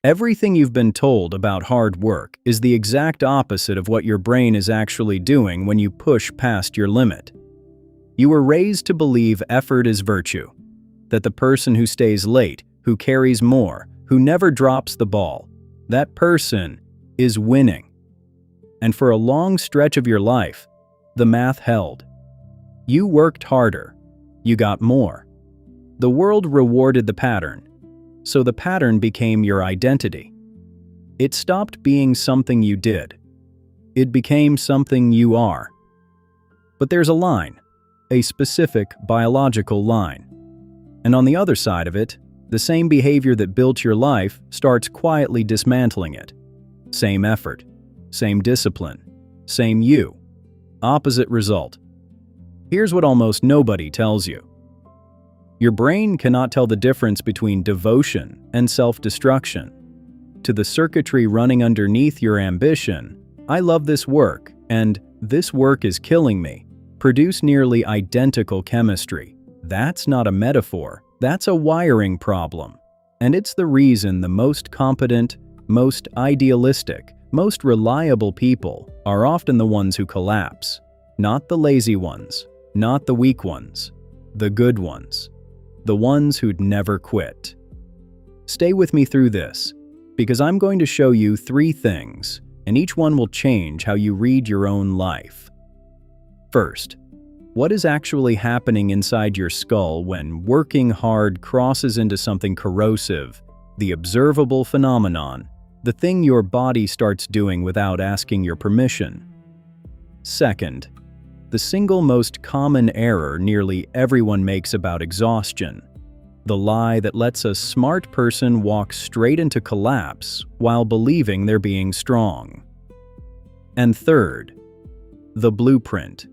Everything you've been told about hard work is the exact opposite of what your brain is actually doing when you push past your limit. You were raised to believe effort is virtue, that the person who stays late, who carries more, who never drops the ball, that person is winning. And for a long stretch of your life, the math held. You worked harder, you got more. The world rewarded the pattern, so the pattern became your identity. It stopped being something you did. It became something you are. But there's a line, a specific biological line. And on the other side of it, the same behavior that built your life starts quietly dismantling it. Same effort, same discipline, same you. Opposite result. Here's what almost nobody tells you. Your brain cannot tell the difference between devotion and self-destruction. To the circuitry running underneath your ambition, "I love this work," and "this work is killing me," produce nearly identical chemistry. That's not a metaphor, that's a wiring problem. And it's the reason the most competent, most idealistic, most reliable people are often the ones who collapse. Not the lazy ones, not the weak ones, the good ones. The ones who'd never quit. Stay with me through this, because I'm going to show you 3 things, and each one will change how you read your own life. First, what is actually happening inside your skull when working hard crosses into something corrosive, the observable phenomenon, the thing your body starts doing without asking your permission? Second, the single most common error nearly everyone makes about exhaustion. The lie that lets a smart person walk straight into collapse while believing they're being strong. And third, the blueprint.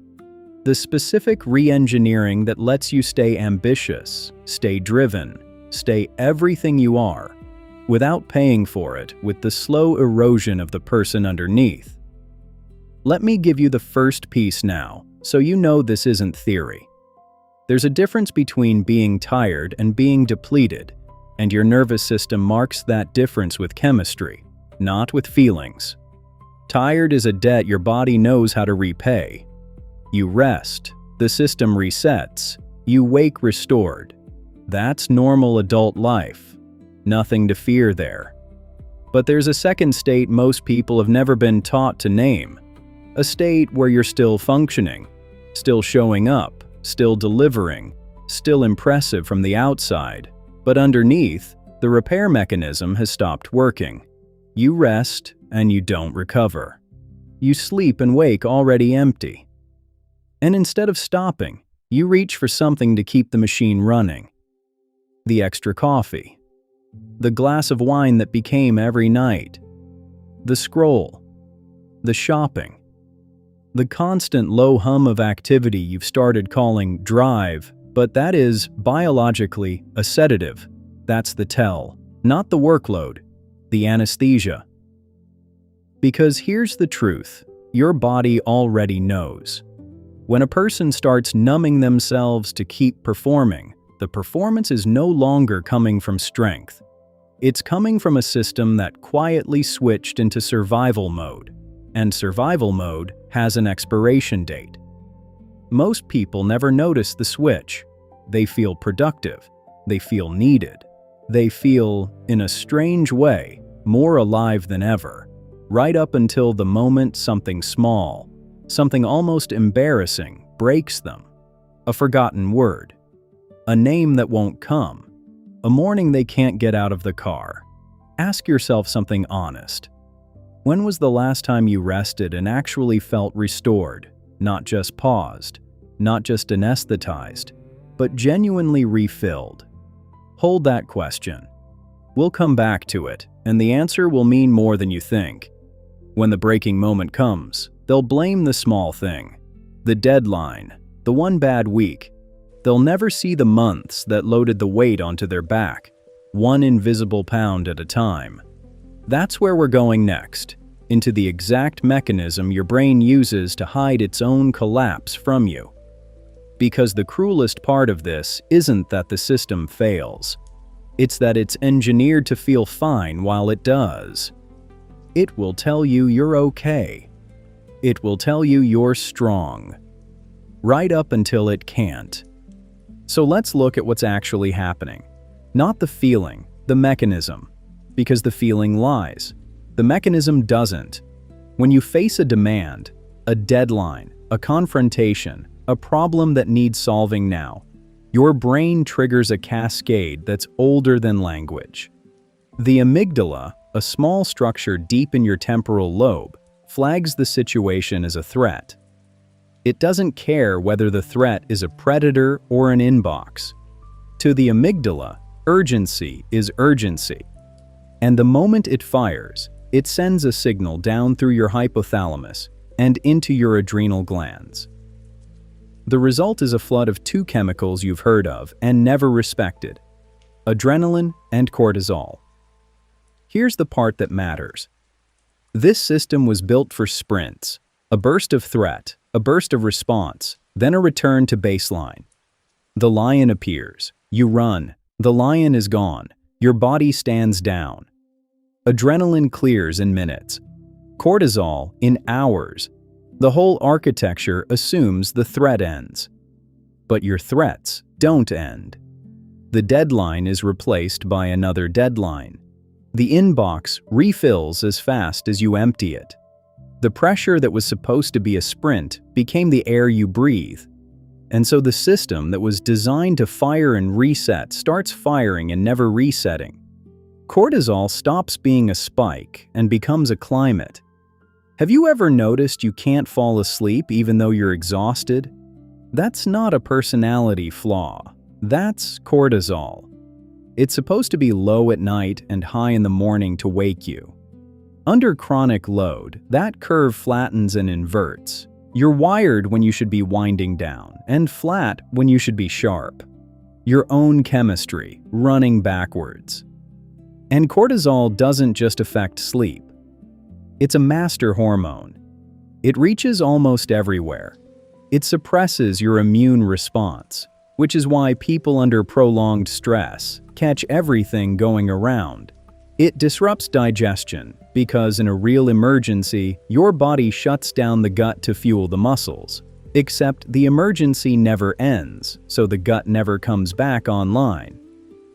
The specific reengineering that lets you stay ambitious, stay driven, stay everything you are, without paying for it with the slow erosion of the person underneath. Let me give you the first piece now, so you know this isn't theory. There's a difference between being tired and being depleted, and your nervous system marks that difference with chemistry, not with feelings. Tired is a debt your body knows how to repay. You rest, the system resets, you wake restored. That's normal adult life. Nothing to fear there. But there's a second state most people have never been taught to name. A state where you're still functioning, still showing up, still delivering, still impressive from the outside, but underneath, the repair mechanism has stopped working. You rest and you don't recover. You sleep and wake already empty. And instead of stopping, you reach for something to keep the machine running. The extra coffee. The glass of wine that became every night. The scroll. The shopping. The constant low hum of activity you've started calling drive, but that is, biologically, a sedative. That's the tell, not the workload, the anesthesia. Because here's the truth, your body already knows. When a person starts numbing themselves to keep performing, the performance is no longer coming from strength. It's coming from a system that quietly switched into survival mode. And survival mode has an expiration date. Most people never notice the switch. They feel productive. They feel needed. They feel, in a strange way, more alive than ever, right up until the moment something small, something almost embarrassing, breaks them. A forgotten word. A name that won't come. A morning they can't get out of the car. Ask yourself something honest. When was the last time you rested and actually felt restored, not just paused, not just anesthetized, but genuinely refilled? Hold that question. We'll come back to it, and the answer will mean more than you think. When the breaking moment comes, they'll blame the small thing, the deadline, the one bad week. They'll never see the months that loaded the weight onto their back, one invisible pound at a time. That's where we're going next, into the exact mechanism your brain uses to hide its own collapse from you. Because the cruelest part of this isn't that the system fails. It's that it's engineered to feel fine while it does. It will tell you you're okay. It will tell you you're strong. Right up until it can't. So let's look at what's actually happening. Not the feeling, the mechanism. Because the feeling lies. The mechanism doesn't. When you face a demand, a deadline, a confrontation, a problem that needs solving now, your brain triggers a cascade that's older than language. The amygdala, a small structure deep in your temporal lobe, flags the situation as a threat. It doesn't care whether the threat is a predator or an inbox. To the amygdala, urgency is urgency. And the moment it fires, it sends a signal down through your hypothalamus and into your adrenal glands. The result is a flood of two chemicals you've heard of and never respected: adrenaline and cortisol. Here's the part that matters. This system was built for sprints, a burst of threat, a burst of response, then a return to baseline. The lion appears, you run, the lion is gone, your body stands down. Adrenaline clears in minutes, cortisol in hours. The whole architecture assumes the threat ends. But your threats don't end. The deadline is replaced by another deadline. The inbox refills as fast as you empty it. The pressure that was supposed to be a sprint became the air you breathe. And so the system that was designed to fire and reset starts firing and never resetting. Cortisol stops being a spike and becomes a climate. Have you ever noticed you can't fall asleep even though you're exhausted? That's not a personality flaw. That's cortisol. It's supposed to be low at night and high in the morning to wake you. Under chronic load, that curve flattens and inverts. You're wired when you should be winding down, and flat when you should be sharp. Your own chemistry, running backwards. And cortisol doesn't just affect sleep. It's a master hormone. It reaches almost everywhere. It suppresses your immune response, which is why people under prolonged stress catch everything going around. It disrupts digestion because in a real emergency, your body shuts down the gut to fuel the muscles. Except the emergency never ends, so the gut never comes back online.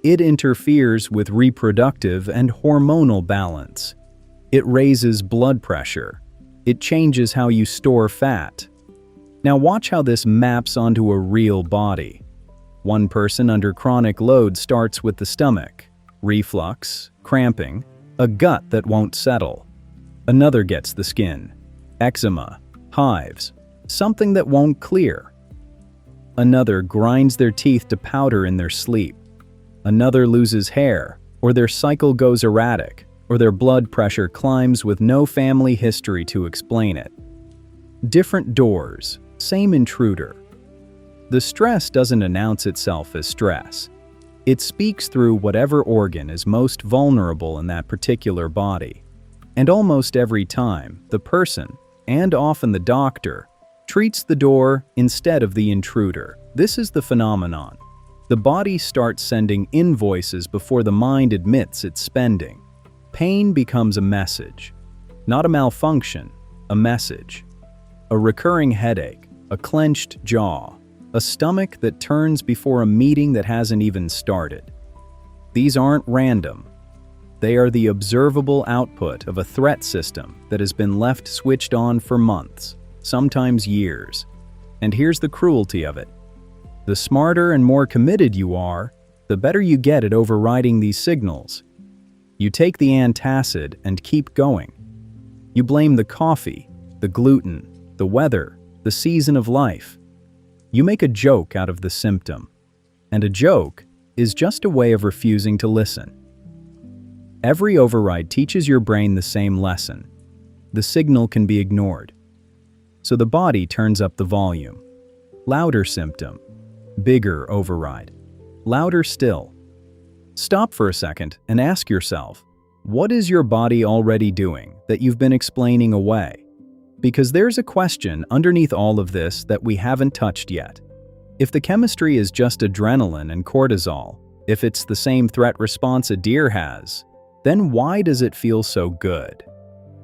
It interferes with reproductive and hormonal balance. It raises blood pressure. It changes how you store fat. Now watch how this maps onto a real body. One person under chronic load starts with the stomach, reflux, cramping, a gut that won't settle. Another gets the skin, eczema, hives, something that won't clear. Another grinds their teeth to powder in their sleep. Another loses hair, or their cycle goes erratic, or their blood pressure climbs with no family history to explain it. Different doors, same intruder. The stress doesn't announce itself as stress. It speaks through whatever organ is most vulnerable in that particular body. And almost every time, the person, and often the doctor, treats the door instead of the intruder. This is the phenomenon. The body starts sending invoices before the mind admits it's spending. Pain becomes a message. Not a malfunction, a message. A recurring headache, a clenched jaw, a stomach that turns before a meeting that hasn't even started. These aren't random. They are the observable output of a threat system that has been left switched on for months, sometimes years. And here's the cruelty of it. The smarter and more committed you are, the better you get at overriding these signals. You take the antacid and keep going. You blame the coffee, the gluten, the weather, the season of life. You make a joke out of the symptom. And a joke is just a way of refusing to listen. Every override teaches your brain the same lesson. The signal can be ignored. So the body turns up the volume. Louder symptom. Bigger override. Louder still. Stop for a second and ask yourself, what is your body already doing that you've been explaining away? Because there's a question underneath all of this that we haven't touched yet. If the chemistry is just adrenaline and cortisol, If it's the same threat response a deer has, then why does it feel so good?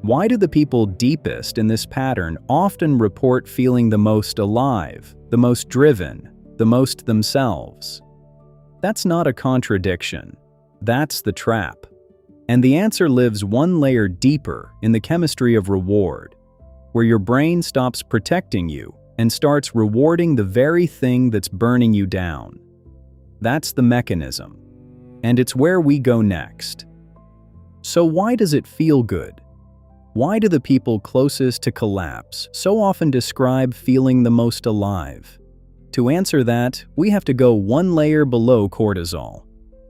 Why do the people deepest in this pattern often report feeling the most alive, the most driven, the most themselves? That's not a contradiction. That's the trap. And the answer lives one layer deeper in the chemistry of reward, where your brain stops protecting you and starts rewarding the very thing that's burning you down. That's the mechanism. And it's where we go next. So why does it feel good? Why do the people closest to collapse so often describe feeling the most alive? To answer that, we have to go one layer below cortisol,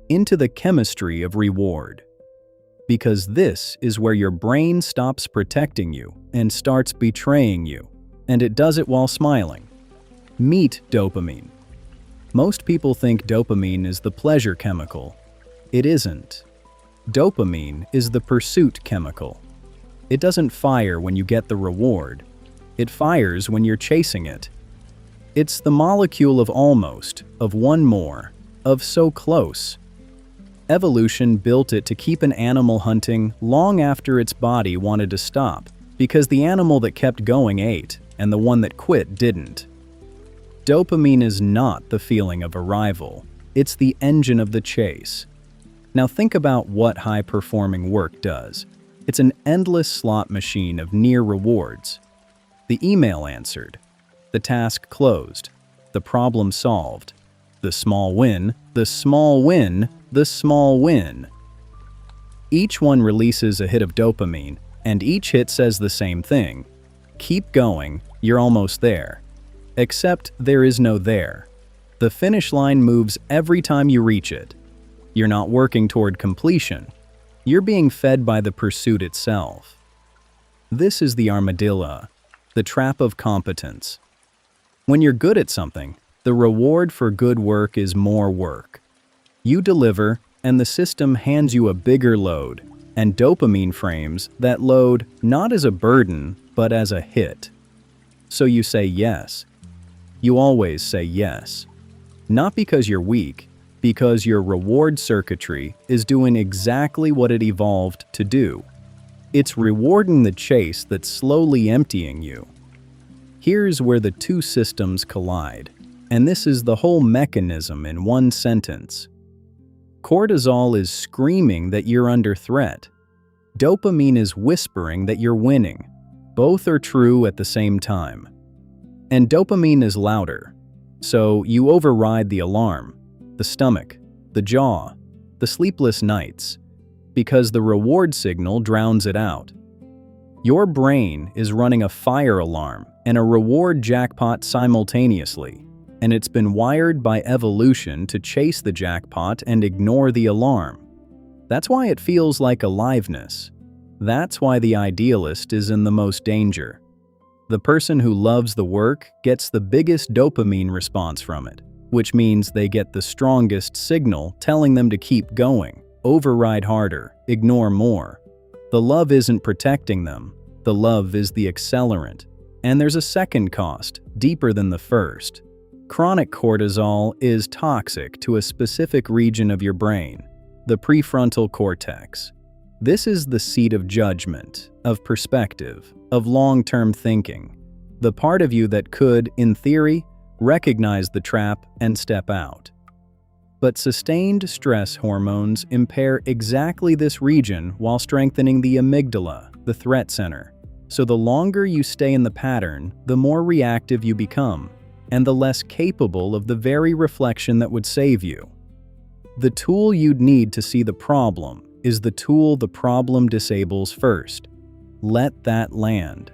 into the chemistry of reward. Because this is where your brain stops protecting you and starts betraying you, and it does it while smiling. Meet dopamine. Most people think dopamine is the pleasure chemical. It isn't. Dopamine is the pursuit chemical. It doesn't fire when you get the reward. It fires when you're chasing it. It's the molecule of almost, of one more, of so close. Evolution built it to keep an animal hunting long after its body wanted to stop, because the animal that kept going ate, and the one that quit didn't. Dopamine is not the feeling of arrival. It's the engine of the chase. Now think about what high-performing work does. It's an endless slot machine of near rewards. The email answered, the task closed, the problem solved, the small win, the small win, the small win. Each one releases a hit of dopamine, and each hit says the same thing. Keep going, you're almost there. Except there is no there. The finish line moves every time you reach it. You're not working toward completion. You're being fed by the pursuit itself. This is the armadillo, the trap of competence. When you're good at something, the reward for good work is more work. You deliver, and the system hands you a bigger load, and dopamine frames that load not as a burden, but as a hit. So you say yes. You always say yes. Not because you're weak, because your reward circuitry is doing exactly what it evolved to do. It's rewarding the chase that's slowly emptying you. Here's where the two systems collide, and this is the whole mechanism in one sentence. Cortisol is screaming that you're under threat. Dopamine is whispering that you're winning. Both are true at the same time. And dopamine is louder, so you override the alarm, the stomach, the jaw, the sleepless nights, because the reward signal drowns it out. Your brain is running a fire alarm and a reward jackpot simultaneously, and it's been wired by evolution to chase the jackpot and ignore the alarm. That's why it feels like aliveness. That's why the idealist is in the most danger. The person who loves the work gets the biggest dopamine response from it, which means they get the strongest signal telling them to keep going, override harder, ignore more. The love isn't protecting them. The love is the accelerant. And there's a second cost, deeper than the first. Chronic cortisol is toxic to a specific region of your brain, the prefrontal cortex. This is the seat of judgment, of perspective, of long-term thinking, the part of you that could, in theory, recognize the trap and step out. But sustained stress hormones impair exactly this region while strengthening the amygdala, the threat center. So the longer you stay in the pattern, the more reactive you become, and the less capable of the very reflection that would save you. The tool you'd need to see the problem is the tool the problem disables first. Let that land.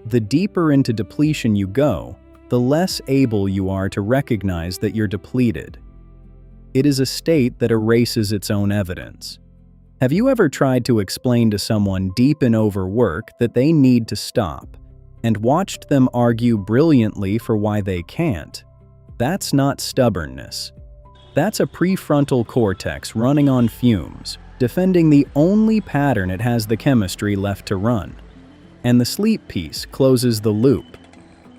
The deeper into depletion you go, the less able you are to recognize that you're depleted. It is a state that erases its own evidence. Have you ever tried to explain to someone deep in overwork that they need to stop, and watched them argue brilliantly for why they can't? That's not stubbornness. That's a prefrontal cortex running on fumes, defending the only pattern it has the chemistry left to run. And the sleep piece closes the loop.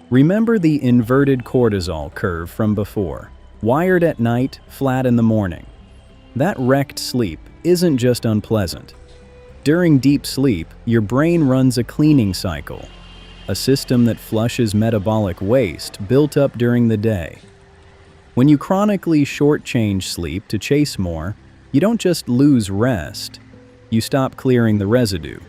Remember the inverted cortisol curve from before. Wired at night, flat in the morning. That wrecked sleep isn't just unpleasant. During deep sleep, your brain runs a cleaning cycle, a system that flushes metabolic waste built up during the day. When you chronically shortchange sleep to chase more, you don't just lose rest, you stop clearing the residue.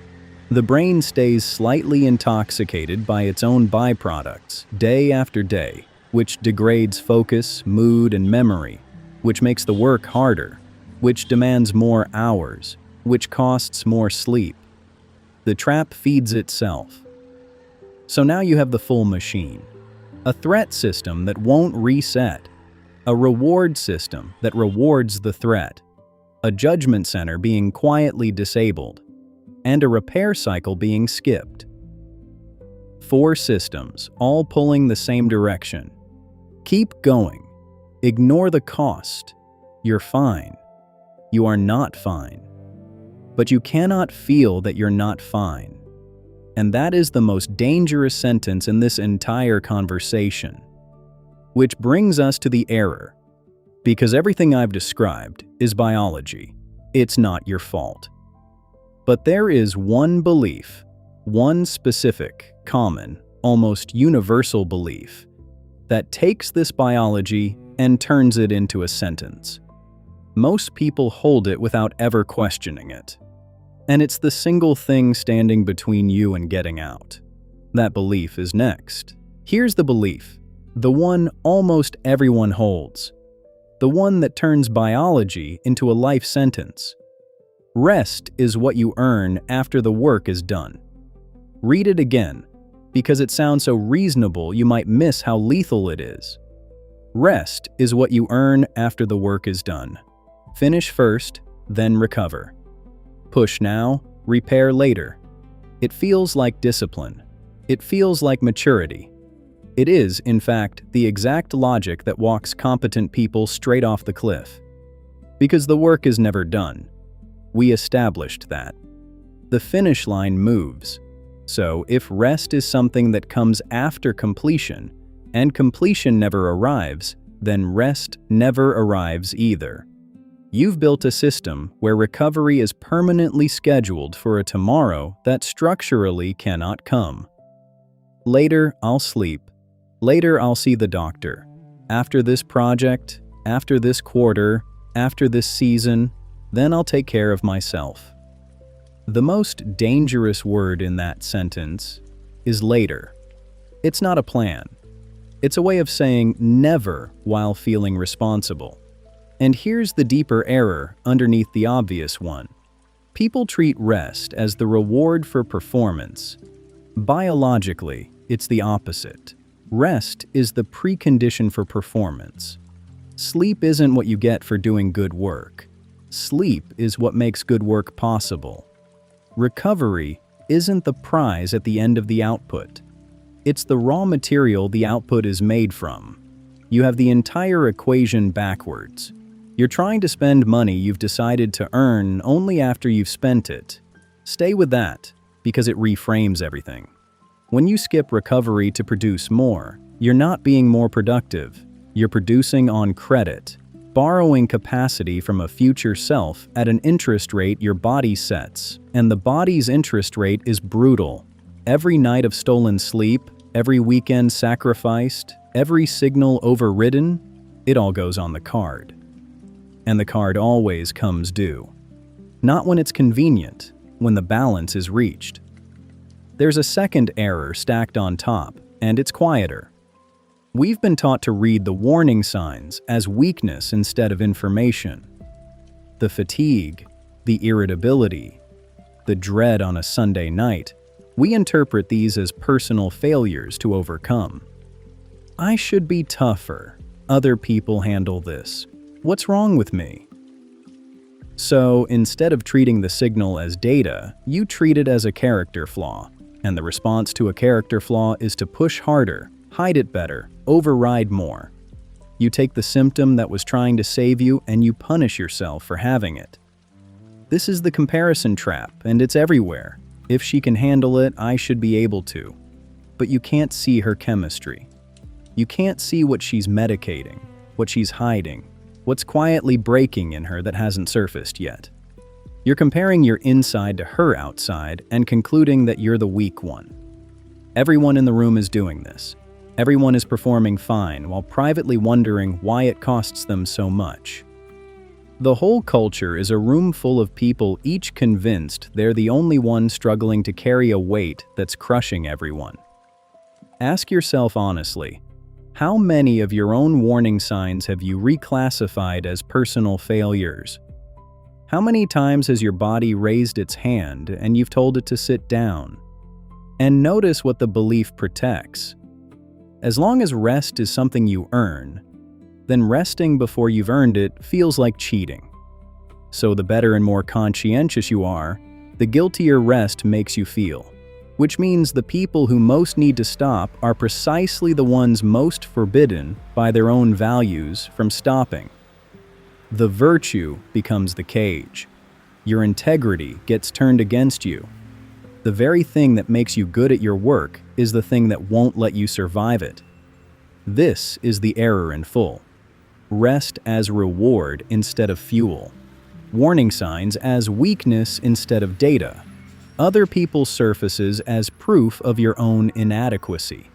The brain stays slightly intoxicated by its own byproducts day after day, which degrades focus, mood, and memory, which makes the work harder, which demands more hours, which costs more sleep. The trap feeds itself. So now you have the full machine. A threat system that won't reset. A reward system that rewards the threat. A judgment center being quietly disabled. And a repair cycle being skipped. 4 systems, all pulling the same direction. Keep going. Ignore the cost. You're fine. You are not fine. But you cannot feel that you're not fine. And that is the most dangerous sentence in this entire conversation. Which brings us to the error. Because everything I've described is biology. It's not your fault. But there is one belief, one specific, common, almost universal belief, that takes this biology and turns it into a sentence. Most people hold it without ever questioning it. And it's the single thing standing between you and getting out. That belief is next. Here's the belief, the one almost everyone holds, the one that turns biology into a life sentence. Rest is what you earn after the work is done. Read it again, because it sounds so reasonable you might miss how lethal it is. Rest is what you earn after the work is done. Finish first, then recover. Push now, repair later. It feels like discipline. It feels like maturity. It is, in fact, the exact logic that walks competent people straight off the cliff. Because the work is never done. We established that. The finish line moves. So, if rest is something that comes after completion, and completion never arrives, then rest never arrives either. You've built a system where recovery is permanently scheduled for a tomorrow that structurally cannot come. Later, I'll sleep. Later, I'll see the doctor. After this project, after this quarter, after this season, then I'll take care of myself. The most dangerous word in that sentence is later. It's not a plan. It's a way of saying never while feeling responsible. And here's the deeper error underneath the obvious one. People treat rest as the reward for performance. Biologically, it's the opposite. Rest is the precondition for performance. Sleep isn't what you get for doing good work. Sleep is what makes good work possible. Recovery isn't the prize at the end of the output. It's the raw material the output is made from. You have the entire equation backwards. You're trying to spend money you've decided to earn only after you've spent it. Stay with that, because it reframes everything. When you skip recovery to produce more, you're not being more productive. You're producing on credit, borrowing capacity from a future self at an interest rate your body sets. And the body's interest rate is brutal. Every night of stolen sleep, every weekend sacrificed, every signal overridden, it all goes on the card. And the card always comes due. Not when it's convenient, when the balance is reached. There's a second error stacked on top, and it's quieter. We've been taught to read the warning signs as weakness instead of information. The fatigue, the irritability, the dread on a Sunday night, we interpret these as personal failures to overcome. I should be tougher. Other people handle this. What's wrong with me? So, instead of treating the signal as data, you treat it as a character flaw. And the response to a character flaw is to push harder, hide it better, override more. You take the symptom that was trying to save you and you punish yourself for having it. This is the comparison trap, and it's everywhere. If she can handle it, I should be able to. But you can't see her chemistry. You can't see what she's medicating. what she's hiding, what's quietly breaking in her that hasn't surfaced yet. You're comparing your inside to her outside and concluding that you're the weak one. Everyone in the room is doing this. Everyone is performing fine while privately wondering why it costs them so much. The whole culture is a room full of people each convinced they're the only one struggling to carry a weight that's crushing everyone. Ask yourself honestly, how many of your own warning signs have you reclassified as personal failures? How many times has your body raised its hand and you've told it to sit down? And notice what the belief protects. As long as rest is something you earn, then resting before you've earned it feels like cheating. So the better and more conscientious you are, the guiltier rest makes you feel, which means the people who most need to stop are precisely the ones most forbidden by their own values from stopping. The virtue becomes the cage. Your integrity gets turned against you. The very thing that makes you good at your work is the thing that won't let you survive it. This is the error in full. Rest as reward instead of fuel. Warning signs as weakness instead of data. Other people's surfaces as proof of your own inadequacy.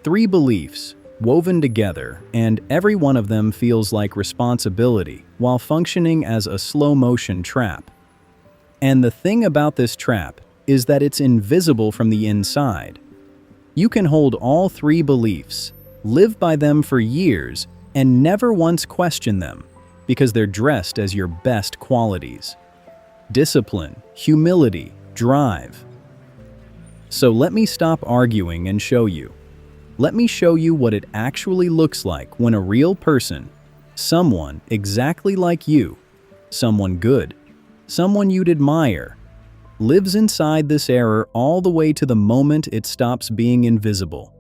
3 beliefs, woven together, and every one of them feels like responsibility while functioning as a slow-motion trap. And the thing about this trap is that it's invisible from the inside. You can hold all 3 beliefs, live by them for years, and never once question them because they're dressed as your best qualities. Discipline, humility, drive. So let me stop arguing and show you. Let me show you what it actually looks like when a real person, someone exactly like you, someone good, someone you'd admire, lives inside this error all the way to the moment it stops being invisible.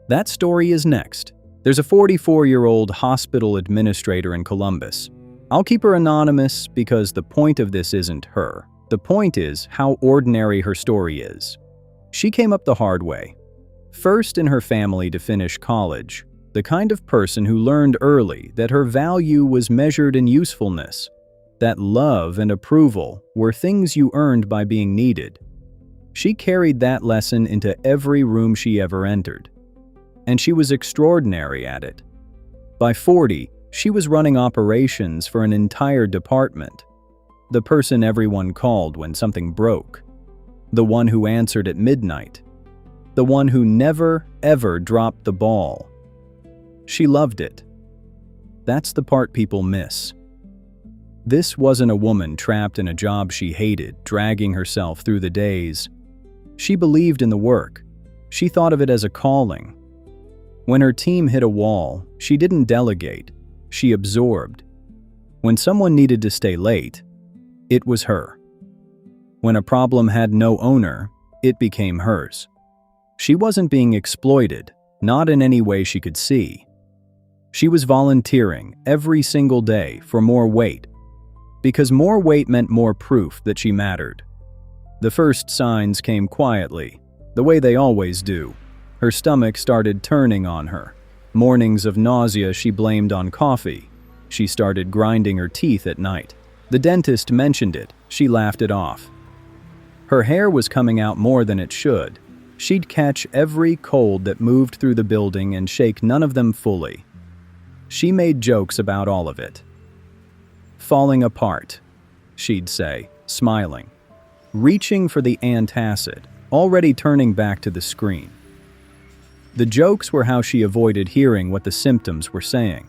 That story is next. There's a 44-year-old hospital administrator in Columbus. I'll keep her anonymous because the point of this isn't her. The point is how ordinary her story is. She came up the hard way. First in her family to finish college, the kind of person who learned early that her value was measured in usefulness, that love and approval were things you earned by being needed. She carried that lesson into every room she ever entered. And she was extraordinary at it. By 40, she was running operations for an entire department. The person everyone called when something broke. The one who answered at midnight. The one who never, ever dropped the ball. She loved it. That's the part people miss. This wasn't a woman trapped in a job she hated, dragging herself through the days. She believed in the work. She thought of it as a calling. When her team hit a wall, she didn't delegate, she absorbed. When someone needed to stay late, it was her. When a problem had no owner, it became hers. She wasn't being exploited, not in any way she could see. She was volunteering every single day for more weight, because more weight meant more proof that she mattered. The first signs came quietly, the way they always do. Her stomach started turning on her. Mornings of nausea she blamed on coffee. She started grinding her teeth at night. The dentist mentioned it. She laughed it off. Her hair was coming out more than it should. She'd catch every cold that moved through the building and shake none of them fully. She made jokes about all of it. Falling apart, she'd say, smiling. Reaching for the antacid, already turning back to the screen. The jokes were how she avoided hearing what the symptoms were saying.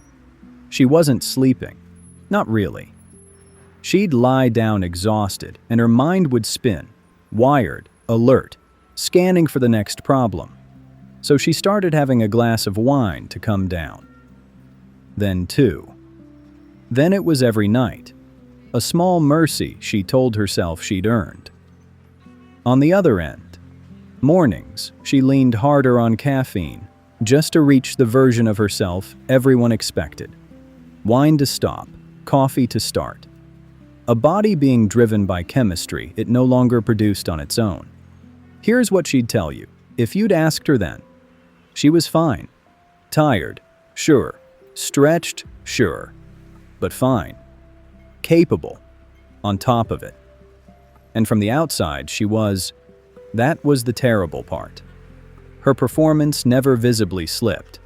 She wasn't sleeping. Not really. She'd lie down exhausted, and her mind would spin, wired, alert, scanning for the next problem. So she started having a glass of wine to come down. Then 2. Then it was every night. A small mercy she told herself she'd earned. On the other end, mornings, she leaned harder on caffeine, just to reach the version of herself everyone expected. Wine to stop, coffee to start. A body being driven by chemistry it no longer produced on its own. Here's what she'd tell you, if you'd asked her then. She was fine. Tired, sure, Stretched, sure, but fine. Capable, on top of it. And from the outside, that was the terrible part. Her performance never visibly slipped.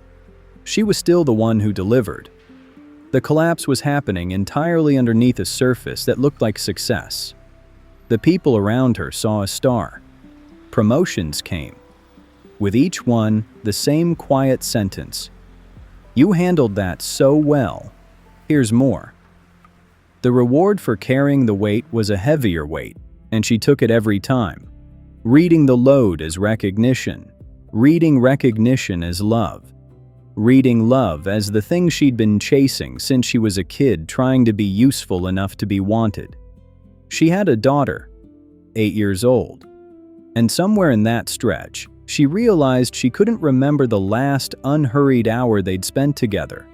She was still the one who delivered. The collapse was happening entirely underneath a surface that looked like success. The people around her saw a star. Promotions came. With each one, the same quiet sentence. You handled that so well. Here's more. The reward for carrying the weight was a heavier weight, and she took it every time. Reading the load as recognition. Reading recognition as love. Reading love as the thing she'd been chasing since she was a kid, trying to be useful enough to be wanted. She had a daughter, 8 years old. And somewhere in that stretch, she realized she couldn't remember the last unhurried hour they'd spent together.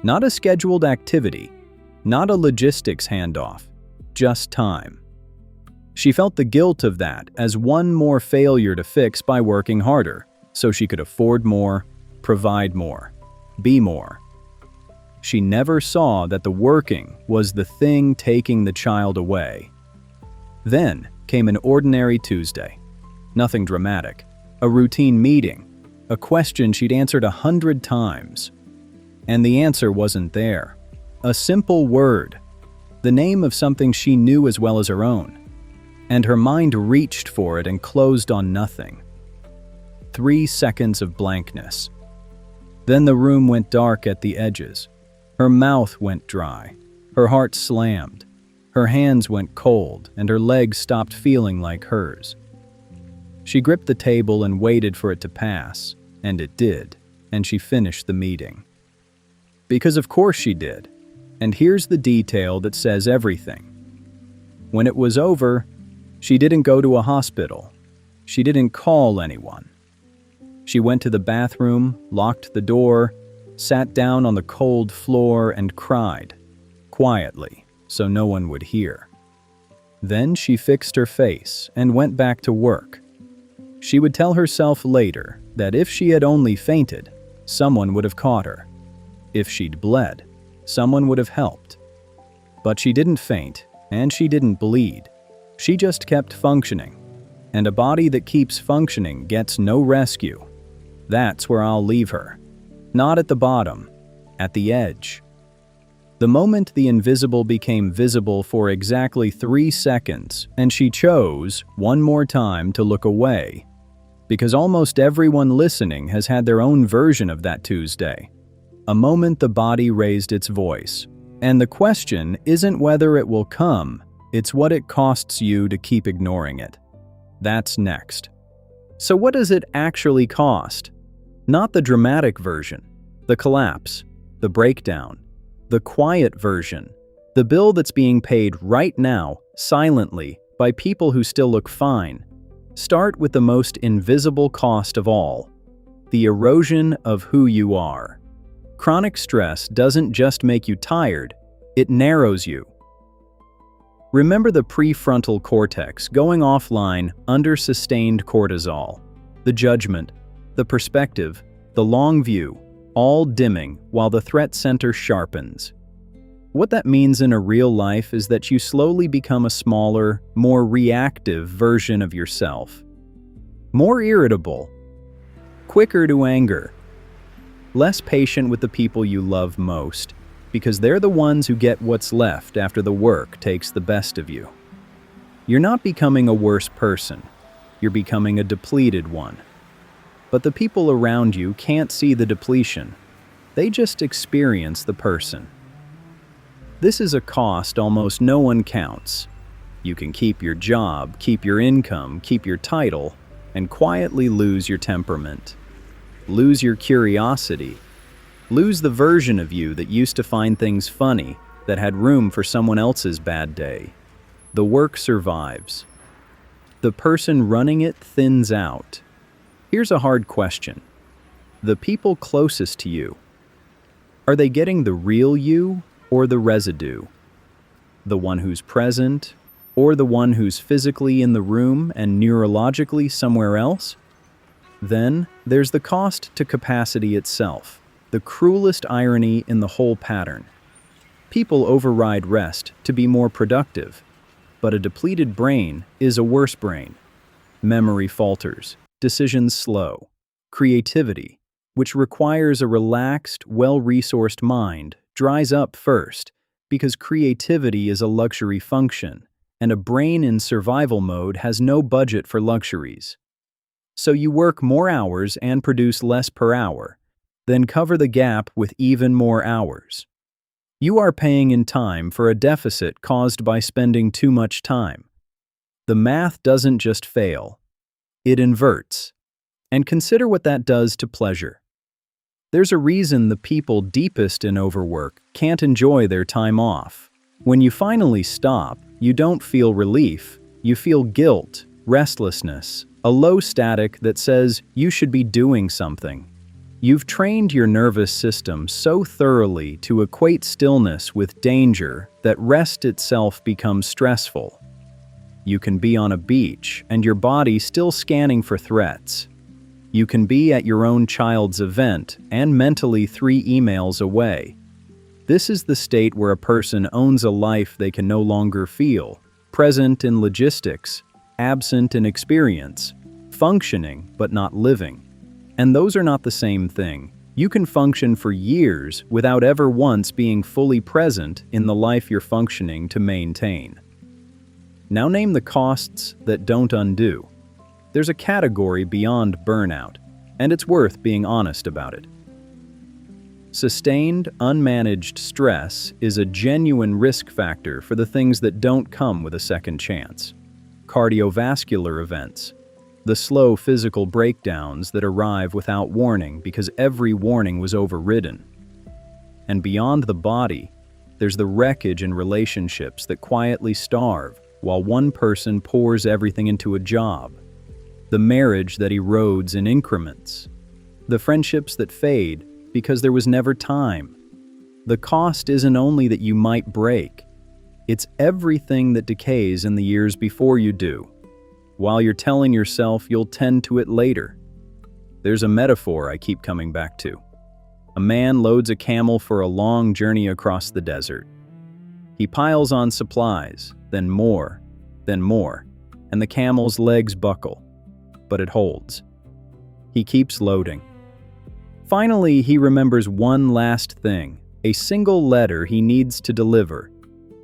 Not a scheduled activity, not a logistics handoff, just time. She felt the guilt of that as one more failure to fix by working harder, so she could afford more, provide more, be more. She never saw that the working was the thing taking the child away. Then came an ordinary Tuesday. Nothing dramatic. A routine meeting. A question she'd answered 100 times. And the answer wasn't there. A simple word. The name of something she knew as well as her own. And her mind reached for it and closed on nothing. 3 seconds of blankness. Then the room went dark at the edges. Her mouth went dry. Her heart slammed. Her hands went cold, and her legs stopped feeling like hers. She gripped the table and waited for it to pass, and it did, and she finished the meeting. Because of course she did. And here's the detail that says everything. When it was over, she didn't go to a hospital. She didn't call anyone. She went to the bathroom, locked the door, sat down on the cold floor and cried, quietly, so no one would hear. Then she fixed her face and went back to work. She would tell herself later that if she had only fainted, someone would have caught her. If she'd bled, someone would have helped. But she didn't faint, and she didn't bleed. She just kept functioning. And a body that keeps functioning gets no rescue. That's where I'll leave her. Not at the bottom, at the edge. The moment the invisible became visible for exactly 3 seconds, and she chose, one more time, to look away. Because almost everyone listening has had their own version of that Tuesday. A moment the body raised its voice. And the question isn't whether it will come, it's what it costs you to keep ignoring it. That's next. So what does it actually cost? Not the dramatic version, the collapse, the breakdown, the quiet version, the bill that's being paid right now, silently, by people who still look fine. Start with the most invisible cost of all, the erosion of who you are. Chronic stress doesn't just make you tired, it narrows you. Remember the prefrontal cortex going offline under sustained cortisol, the judgment, the perspective, the long view, all dimming while the threat center sharpens. What that means in a real life is that you slowly become a smaller, more reactive version of yourself. More irritable, quicker to anger, less patient with the people you love most, because they're the ones who get what's left after the work takes the best of you. You're not becoming a worse person, you're becoming a depleted one. But the people around you can't see the depletion, they just experience the person. This is a cost almost no one counts. You can keep your job, keep your income, keep your title, and quietly lose your temperament. Lose your curiosity. Lose the version of you that used to find things funny, that had room for someone else's bad day. The work survives. The person running it thins out. Here's a hard question. The people closest to you, are they getting the real you or the residue? The one who's present or the one who's physically in the room and neurologically somewhere else? Then there's the cost to capacity itself. The cruelest irony in the whole pattern. People override rest to be more productive, but a depleted brain is a worse brain. Memory falters, decisions slow. Creativity, which requires a relaxed, well-resourced mind, dries up first, because creativity is a luxury function, and a brain in survival mode has no budget for luxuries. So you work more hours and produce less per hour, then cover the gap with even more hours. You are paying in time for a deficit caused by spending too much time. The math doesn't just fail, it inverts. And consider what that does to pleasure. There's a reason the people deepest in overwork can't enjoy their time off. When you finally stop, you don't feel relief, you feel guilt, restlessness, a low static that says you should be doing something. You've trained your nervous system so thoroughly to equate stillness with danger that rest itself becomes stressful. You can be on a beach and your body still scanning for threats. You can be at your own child's event and mentally 3 emails away. This is the state where a person owns a life they can no longer feel, present in logistics, absent in experience, functioning but not living. And those are not the same thing. You can function for years without ever once being fully present in the life you're functioning to maintain. Now name the costs that don't undo. There's a category beyond burnout, and it's worth being honest about it. Sustained, unmanaged stress is a genuine risk factor for the things that don't come with a second chance. Cardiovascular events, the slow physical breakdowns that arrive without warning because every warning was overridden. And beyond the body, there's the wreckage in relationships that quietly starve while one person pours everything into a job. The marriage that erodes in increments. The friendships that fade because there was never time. The cost isn't only that you might break, it's everything that decays in the years before you do, while you're telling yourself you'll tend to it later. There's a metaphor I keep coming back to. A man loads a camel for a long journey across the desert. He piles on supplies, then more, and the camel's legs buckle. But it holds. He keeps loading. Finally, he remembers one last thing, a single letter he needs to deliver,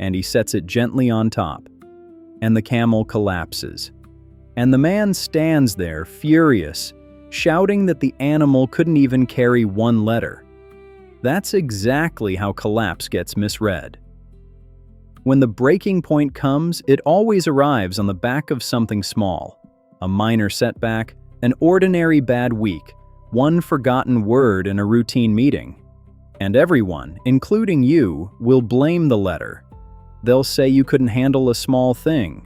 and he sets it gently on top. And the camel collapses. And the man stands there, furious, shouting that the animal couldn't even carry one letter. That's exactly how collapse gets misread. When the breaking point comes, it always arrives on the back of something small. A minor setback, an ordinary bad week, one forgotten word in a routine meeting. And everyone, including you, will blame the letter. They'll say you couldn't handle a small thing.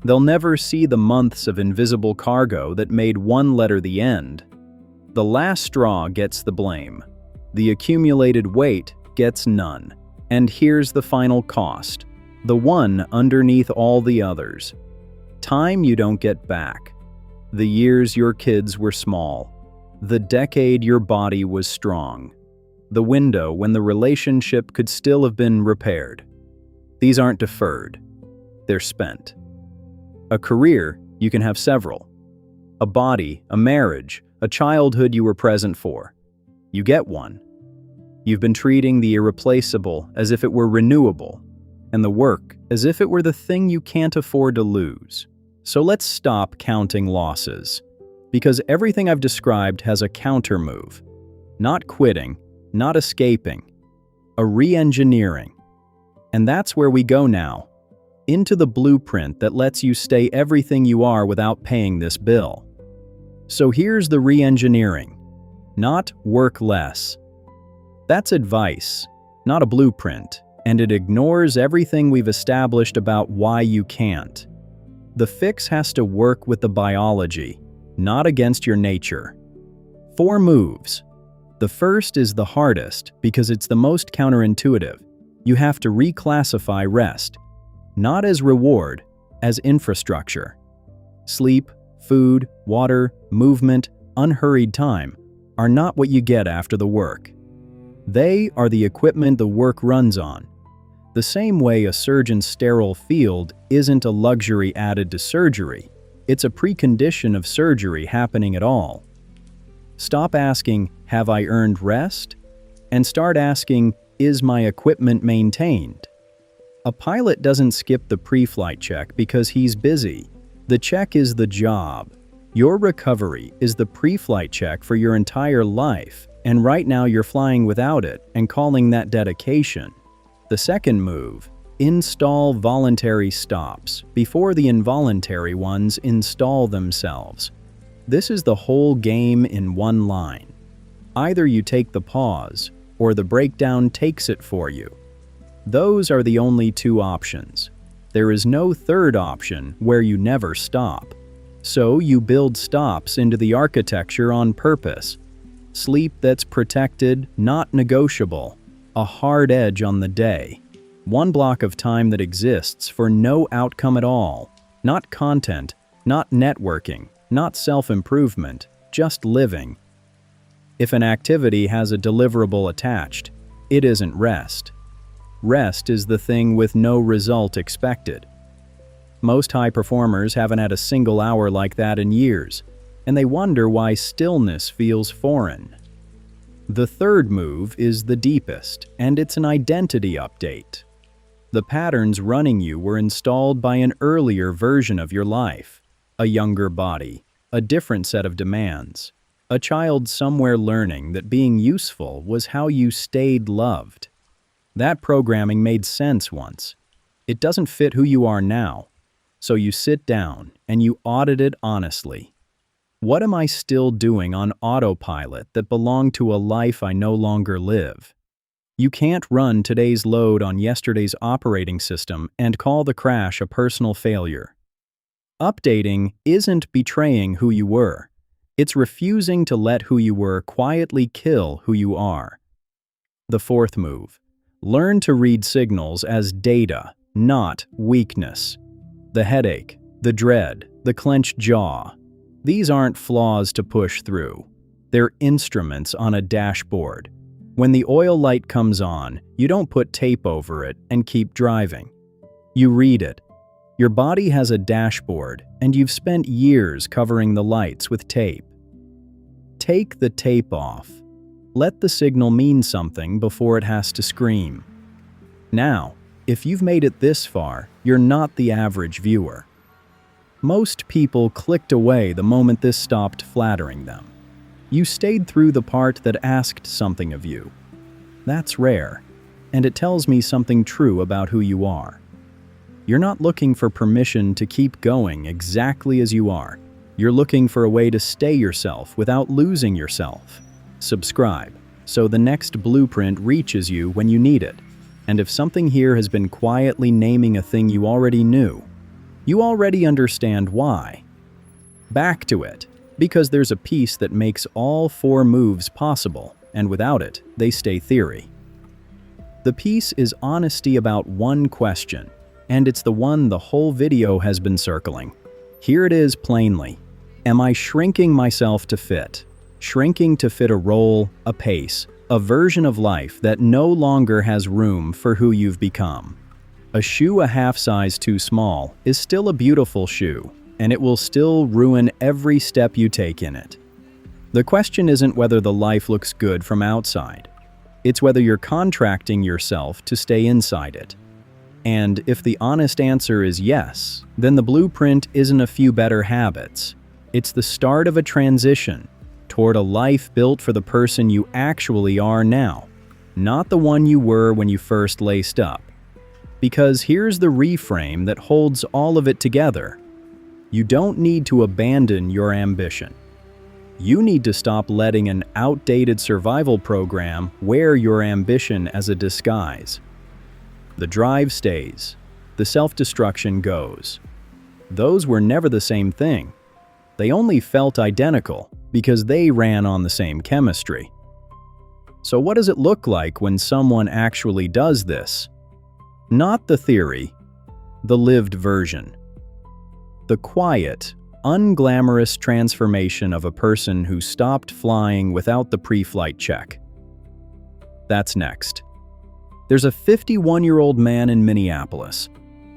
They'll never see the months of invisible cargo that made one letter the end. The last straw gets the blame. The accumulated weight gets none. And here's the final cost, the one underneath all the others. Time you don't get back. The years your kids were small. The decade your body was strong. The window when the relationship could still have been repaired. These aren't deferred. They're spent. A career, you can have several. A body, a marriage, a childhood you were present for. You get one. You've been treating the irreplaceable as if it were renewable, and the work as if it were the thing you can't afford to lose. So let's stop counting losses, because everything I've described has a counter move. Not quitting, not escaping, a reengineering. And that's where we go now, into the blueprint that lets you stay everything you are without paying this bill. So here's the reengineering, not work less. That's advice, not a blueprint, and it ignores everything we've established about why you can't. The fix has to work with the biology, not against your nature. 4 moves. The first is the hardest because it's the most counterintuitive. You have to reclassify rest, not as reward, as infrastructure. Sleep, food, water, movement, unhurried time are not what you get after the work. They are the equipment the work runs on. The same way a surgeon's sterile field isn't a luxury added to surgery, it's a precondition of surgery happening at all. Stop asking, "Have I earned rest?" and start asking, "Is my equipment maintained?" A pilot doesn't skip the pre-flight check because he's busy. The check is the job. Your recovery is the pre-flight check for your entire life, and right now you're flying without it and calling that dedication. The second move: install voluntary stops before the involuntary ones install themselves. This is the whole game in one line. Either you take the pause, or the breakdown takes it for you. Those are the only two options. There is no third option where you never stop. So you build stops into the architecture on purpose. Sleep that's protected, not negotiable. A hard edge on the day. One block of time that exists for no outcome at all. Not content, not networking, not self-improvement, just living. If an activity has a deliverable attached, it isn't rest. Rest is the thing with no result expected. Most high performers haven't had a single hour like that in years, and they wonder why stillness feels foreign. The third move is the deepest, and it's an identity update. The patterns running you were installed by an earlier version of your life, a younger body, a different set of demands, a child somewhere learning that being useful was how you stayed loved. That programming made sense once. It doesn't fit who you are now. So you sit down and you audit it honestly. What am I still doing on autopilot that belonged to a life I no longer live? You can't run today's load on yesterday's operating system and call the crash a personal failure. Updating isn't betraying who you were. It's refusing to let who you were quietly kill who you are. The fourth move: learn to read signals as data, not weakness. The headache, the dread, the clenched jaw. These aren't flaws to push through. They're instruments on a dashboard. When the oil light comes on, you don't put tape over it and keep driving. You read it. Your body has a dashboard, and you've spent years covering the lights with tape. Take the tape off. Let the signal mean something before it has to scream. Now, if you've made it this far, you're not the average viewer. Most people clicked away the moment this stopped flattering them. You stayed through the part that asked something of you. That's rare, and it tells me something true about who you are. You're not looking for permission to keep going exactly as you are. You're looking for a way to stay yourself without losing yourself. Subscribe, so the next blueprint reaches you when you need it. And if something here has been quietly naming a thing you already knew, you already understand why. Back to it, because there's a piece that makes all four moves possible, and without it, they stay theory. The piece is honesty about one question, and it's the one the whole video has been circling. Here it is plainly. Am I shrinking myself to fit? Shrinking to fit a role, a pace, a version of life that no longer has room for who you've become. A shoe a half size too small is still a beautiful shoe, and it will still ruin every step you take in it. The question isn't whether the life looks good from outside. It's whether you're contracting yourself to stay inside it. And if the honest answer is yes, then the blueprint isn't a few better habits. It's the start of a transition toward a life built for the person you actually are now, not the one you were when you first laced up. Because here's the reframe that holds all of it together. You don't need to abandon your ambition. You need to stop letting an outdated survival program wear your ambition as a disguise. The drive stays. The self-destruction goes. Those were never the same thing. They only felt identical because they ran on the same chemistry. So what does it look like when someone actually does this? Not the theory, the lived version. The quiet, unglamorous transformation of a person who stopped flying without the pre-flight check. That's next. There's a 51-year-old man in Minneapolis,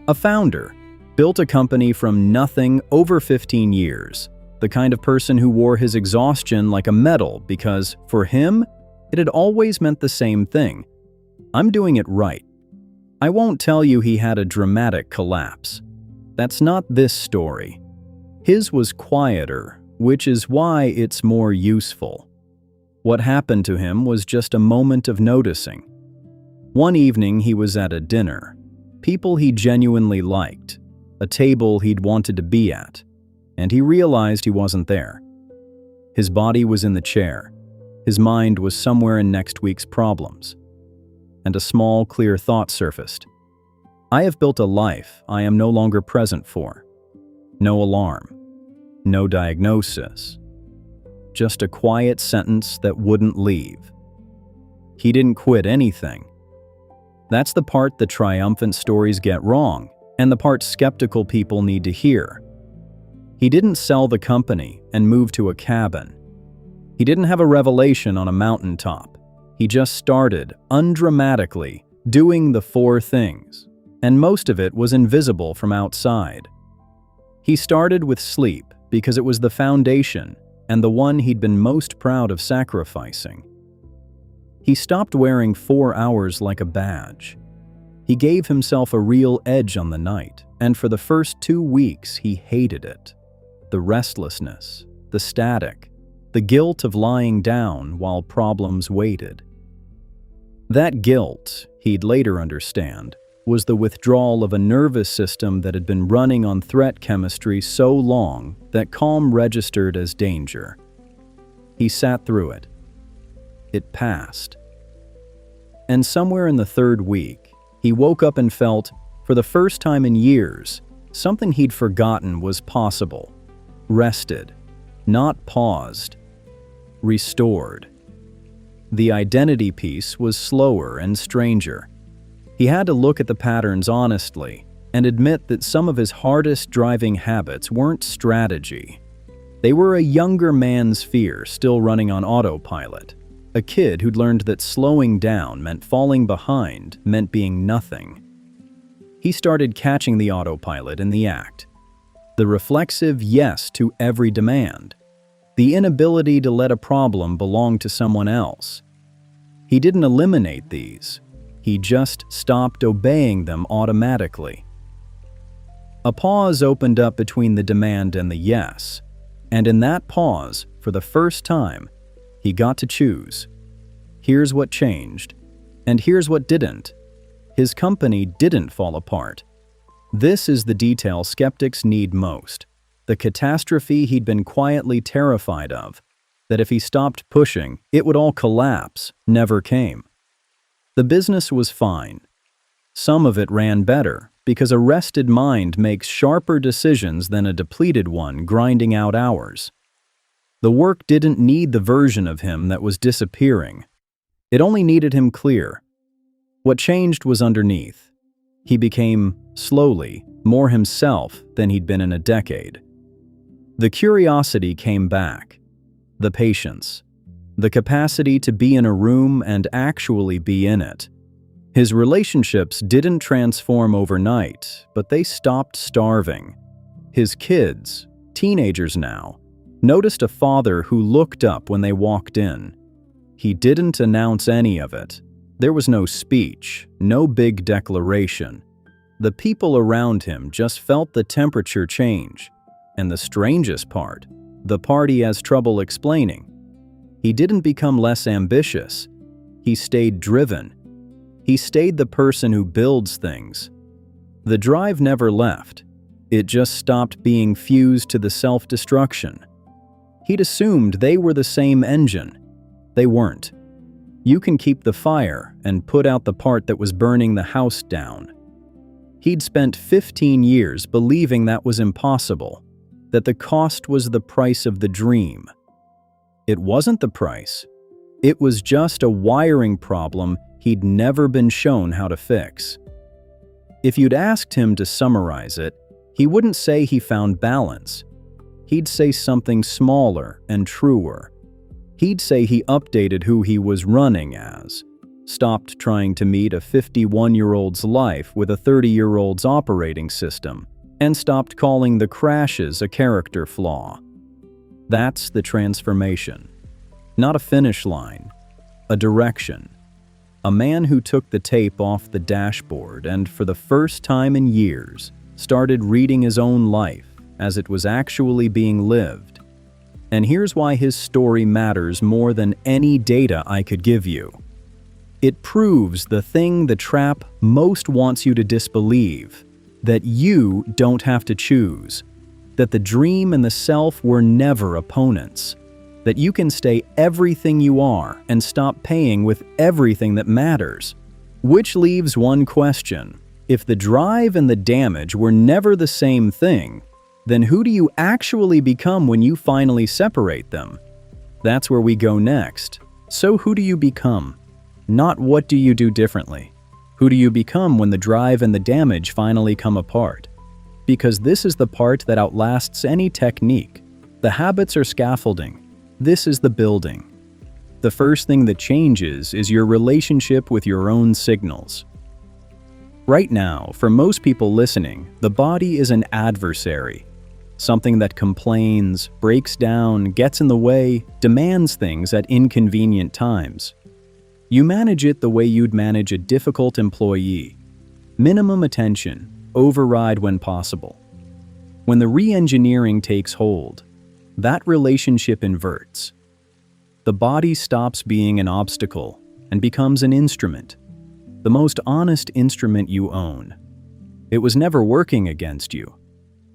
a founder, built a company from nothing over 15 years, the kind of person who wore his exhaustion like a medal because, for him, it had always meant the same thing. I'm doing it right. I won't tell you he had a dramatic collapse. That's not this story. His was quieter, which is why it's more useful. What happened to him was just a moment of noticing. One evening he was at a dinner. People he genuinely liked. A table he'd wanted to be at. And he realized he wasn't there. His body was in the chair. His mind was somewhere in next week's problems. And a small, clear thought surfaced. I have built a life I am no longer present for. No alarm. No diagnosis. Just a quiet sentence that wouldn't leave. He didn't quit anything. That's the part the triumphant stories get wrong, and the part skeptical people need to hear. He didn't sell the company and move to a cabin. He didn't have a revelation on a mountaintop. He just started, undramatically, doing the 4 things, and most of it was invisible from outside. He started with sleep because it was the foundation and the one he'd been most proud of sacrificing. He stopped wearing 4 hours like a badge. He gave himself a real edge on the night, and for the first 2 weeks he hated it. The restlessness, the static, the guilt of lying down while problems waited. That guilt, he'd later understand, was the withdrawal of a nervous system that had been running on threat chemistry so long that calm registered as danger. He sat through it. It passed. And somewhere in the 3rd week, he woke up and felt, for the first time in years, something he'd forgotten was possible. Rested, not paused. Restored. The identity piece was slower and stranger. He had to look at the patterns honestly and admit that some of his hardest driving habits weren't strategy. They were a younger man's fear still running on autopilot. A kid who'd learned that slowing down meant falling behind, meant being nothing. He started catching the autopilot in the act. The reflexive yes to every demand. The inability to let a problem belong to someone else. He didn't eliminate these. He just stopped obeying them automatically. A pause opened up between the demand and the yes, and in that pause, for the first time, he got to choose. Here's what changed, and here's what didn't. His company didn't fall apart. This is the detail skeptics need most. The catastrophe he'd been quietly terrified of, that if he stopped pushing, it would all collapse, never came. The business was fine. Some of it ran better, because a rested mind makes sharper decisions than a depleted one grinding out hours. The work didn't need the version of him that was disappearing. It only needed him clear. What changed was underneath. He became, slowly, more himself than he'd been in a decade. The curiosity came back. The patience. The capacity to be in a room and actually be in it. His relationships didn't transform overnight, but they stopped starving. His kids, teenagers now, noticed a father who looked up when they walked in. He didn't announce any of it. There was no speech, no big declaration. The people around him just felt the temperature change. And the strangest part, the part he has trouble explaining. He didn't become less ambitious. He stayed driven. He stayed the person who builds things. The drive never left. It just stopped being fused to the self-destruction. He'd assumed they were the same engine. They weren't. You can keep the fire and put out the part that was burning the house down. He'd spent 15 years believing that was impossible, that the cost was the price of the dream. It wasn't the price. It was just a wiring problem he'd never been shown how to fix. If you'd asked him to summarize it, he wouldn't say he found balance. He'd say something smaller and truer. He'd say he updated who he was running as, stopped trying to meet a 51-year-old's life with a 30-year-old's operating system, and stopped calling the crashes a character flaw. That's the transformation. Not a finish line, a direction. A man who took the tape off the dashboard and, for the first time in years, started reading his own life as it was actually being lived. And here's why his story matters more than any data I could give you. It proves the thing the trap most wants you to disbelieve, that you don't have to choose, that the dream and the self were never opponents, that you can stay everything you are and stop paying with everything that matters. Which leaves one question: if the drive and the damage were never the same thing, then who do you actually become when you finally separate them? That's where we go next. So who do you become? Not what do you do differently. Who do you become when the drive and the damage finally come apart? Because this is the part that outlasts any technique. The habits are scaffolding. This is the building. The first thing that changes is your relationship with your own signals. Right now, for most people listening, the body is an adversary. Something that complains, breaks down, gets in the way, demands things at inconvenient times. You manage it the way you'd manage a difficult employee. Minimum attention, override when possible. When the reengineering takes hold, that relationship inverts. The body stops being an obstacle and becomes an instrument, the most honest instrument you own. It was never working against you.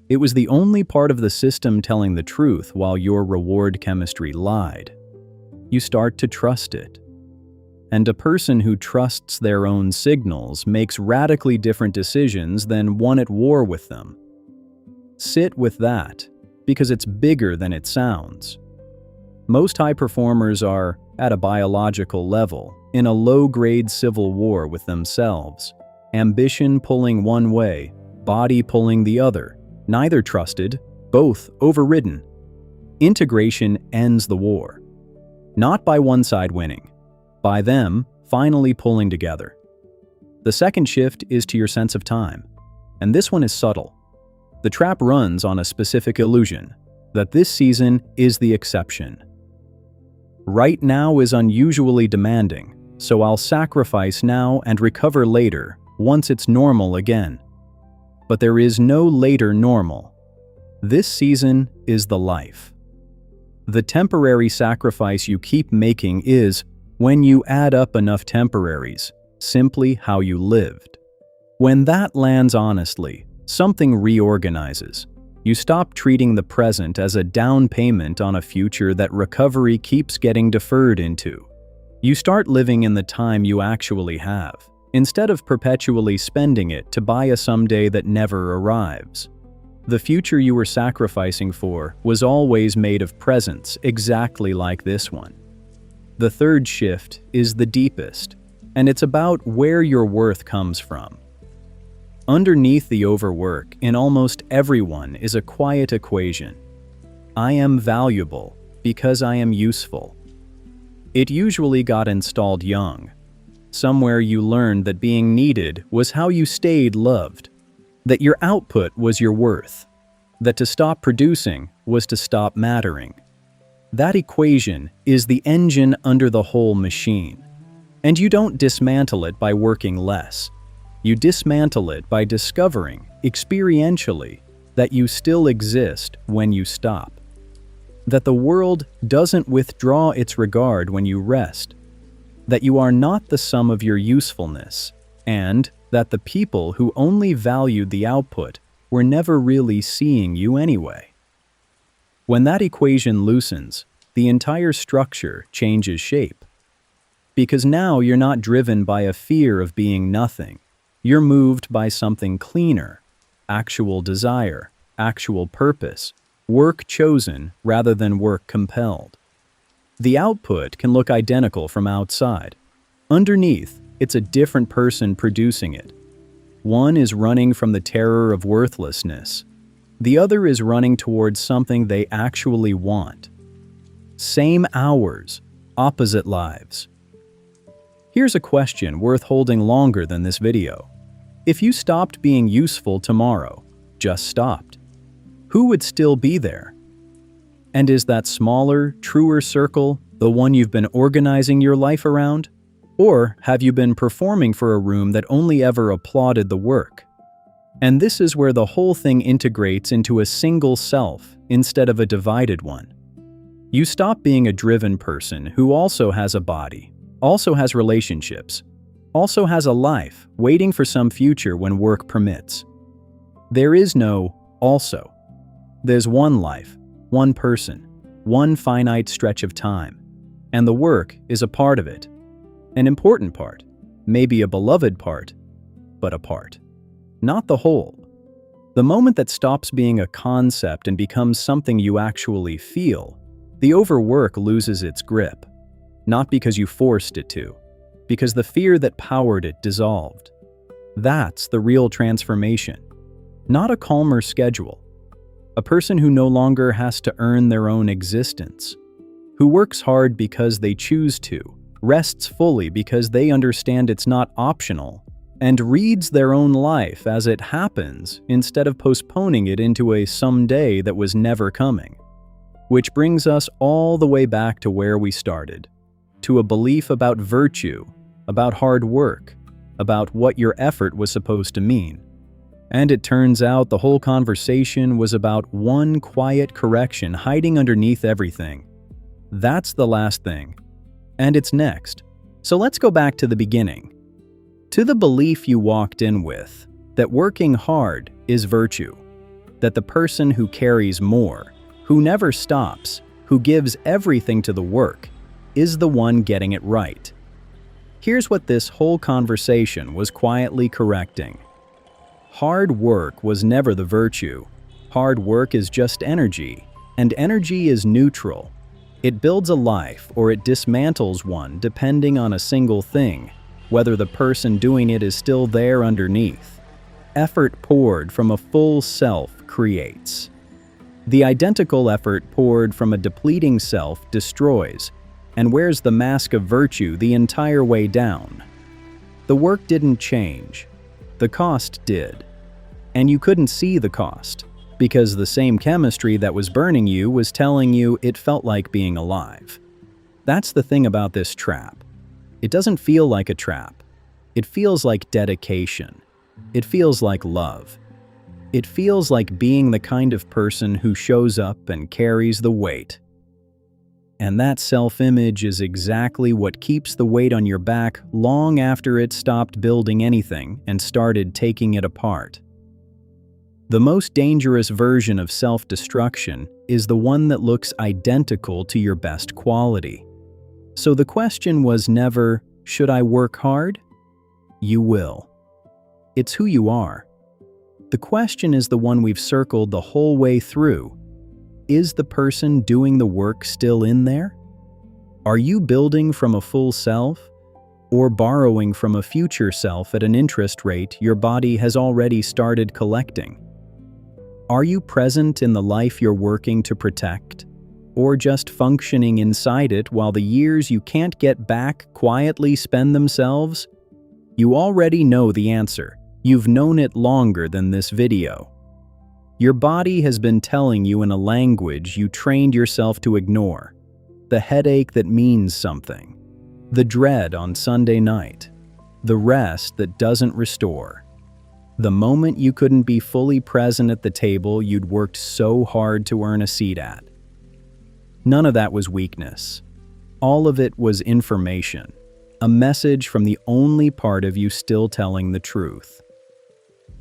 It was the only part of the system telling the truth while your reward chemistry lied. You start to trust it. And a person who trusts their own signals makes radically different decisions than one at war with them. Sit with that, because it's bigger than it sounds. Most high performers are, at a biological level, in a low-grade civil war with themselves. Ambition pulling one way, body pulling the other. Neither trusted, both overridden. Integration ends the war. Not by one side winning, by them finally pulling together. The second shift is to your sense of time, and this one is subtle. The trap runs on a specific illusion, that this season is the exception. Right now is unusually demanding, so I'll sacrifice now and recover later, once it's normal again. But there is no later normal. This season is the life. The temporary sacrifice you keep making is, when you add up enough temporaries, simply how you lived. When that lands honestly, something reorganizes. You stop treating the present as a down payment on a future that recovery keeps getting deferred into. You start living in the time you actually have, instead of perpetually spending it to buy a someday that never arrives. The future you were sacrificing for was always made of presents exactly like this one. The third shift is the deepest, and it's about where your worth comes from. Underneath the overwork in almost everyone is a quiet equation. I am valuable because I am useful. It usually got installed young. Somewhere you learned that being needed was how you stayed loved, that your output was your worth, that to stop producing was to stop mattering. That equation is the engine under the whole machine. And you don't dismantle it by working less. You dismantle it by discovering, experientially, that you still exist when you stop. That the world doesn't withdraw its regard when you rest. That you are not the sum of your usefulness, and that the people who only valued the output were never really seeing you anyway. When that equation loosens, the entire structure changes shape. Because now you're not driven by a fear of being nothing. You're moved by something cleaner, actual desire, actual purpose, work chosen rather than work compelled. The output can look identical from outside. Underneath, it's a different person producing it. One is running from the terror of worthlessness. The other is running towards something they actually want. Same hours, opposite lives. Here's a question worth holding longer than this video. If you stopped being useful tomorrow, just stopped, who would still be there? And is that smaller, truer circle the one you've been organizing your life around? Or have you been performing for a room that only ever applauded the work? And this is where the whole thing integrates into a single self instead of a divided one. You stop being a driven person who also has a body, also has relationships, also has a life waiting for some future when work permits. There is no also. There's one life, one person, one finite stretch of time, and the work is a part of it. An important part, maybe a beloved part, but a part, not the whole. The moment that stops being a concept and becomes something you actually feel, the overwork loses its grip. Not because you forced it to, because the fear that powered it dissolved. That's the real transformation. Not a calmer schedule. A person who no longer has to earn their own existence. Who works hard because they choose to, rests fully because they understand it's not optional, and reads their own life as it happens instead of postponing it into a someday that was never coming. Which brings us all the way back to where we started, to a belief about virtue, about hard work, about what your effort was supposed to mean. And it turns out the whole conversation was about one quiet correction hiding underneath everything. That's the last thing. And it's next. So let's go back to the beginning. To the belief you walked in with, that working hard is virtue, that the person who carries more, who never stops, who gives everything to the work, is the one getting it right. Here's what this whole conversation was quietly correcting. Hard work was never the virtue. Hard work is just energy, and energy is neutral. It builds a life or it dismantles one depending on a single thing, whether the person doing it is still there underneath. Effort poured from a full self creates. The identical effort poured from a depleting self destroys, and wears the mask of virtue the entire way down. The work didn't change. The cost did. And you couldn't see the cost, because the same chemistry that was burning you was telling you it felt like being alive. That's the thing about this trap. It doesn't feel like a trap. It feels like dedication. It feels like love. It feels like being the kind of person who shows up and carries the weight. And that self-image is exactly what keeps the weight on your back long after it stopped building anything and started taking it apart. The most dangerous version of self-destruction is the one that looks identical to your best quality. So the question was never, should I work hard? You will. It's who you are. The question is the one we've circled the whole way through. Is the person doing the work still in there? Are you building from a full self, or borrowing from a future self at an interest rate your body has already started collecting? Are you present in the life you're working to protect, or just functioning inside it while the years you can't get back quietly spend themselves? You already know the answer. You've known it longer than this video. Your body has been telling you in a language you trained yourself to ignore. The headache that means something. The dread on Sunday night. The rest that doesn't restore. The moment you couldn't be fully present at the table you'd worked so hard to earn a seat at. None of that was weakness. All of it was information. A message from the only part of you still telling the truth.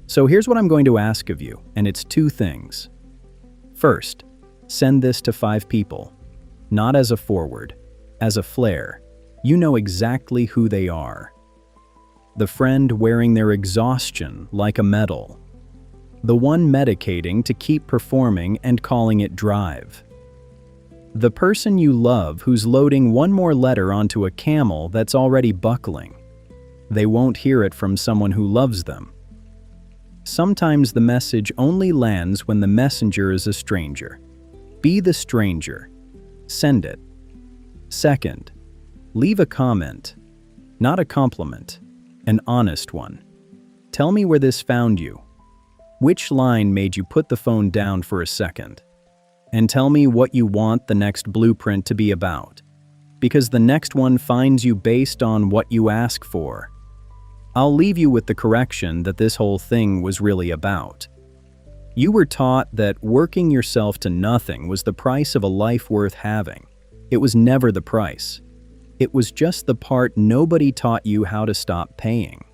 So here's what I'm going to ask of you, and it's two things. First, send this to 5 people. Not as a forward, as a flare. You know exactly who they are. The friend wearing their exhaustion like a medal. The one medicating to keep performing and calling it drive. The person you love who's loading one more letter onto a camel that's already buckling. They won't hear it from someone who loves them. Sometimes the message only lands when the messenger is a stranger. Be the stranger. Send it. Second, leave a comment. Not a compliment, an honest one. Tell me where this found you. Which line made you put the phone down for a second? And tell me what you want the next blueprint to be about. Because the next one finds you based on what you ask for. I'll leave you with the correction that this whole thing was really about. You were taught that working yourself to nothing was the price of a life worth having. It was never the price. It was just the part nobody taught you how to stop paying.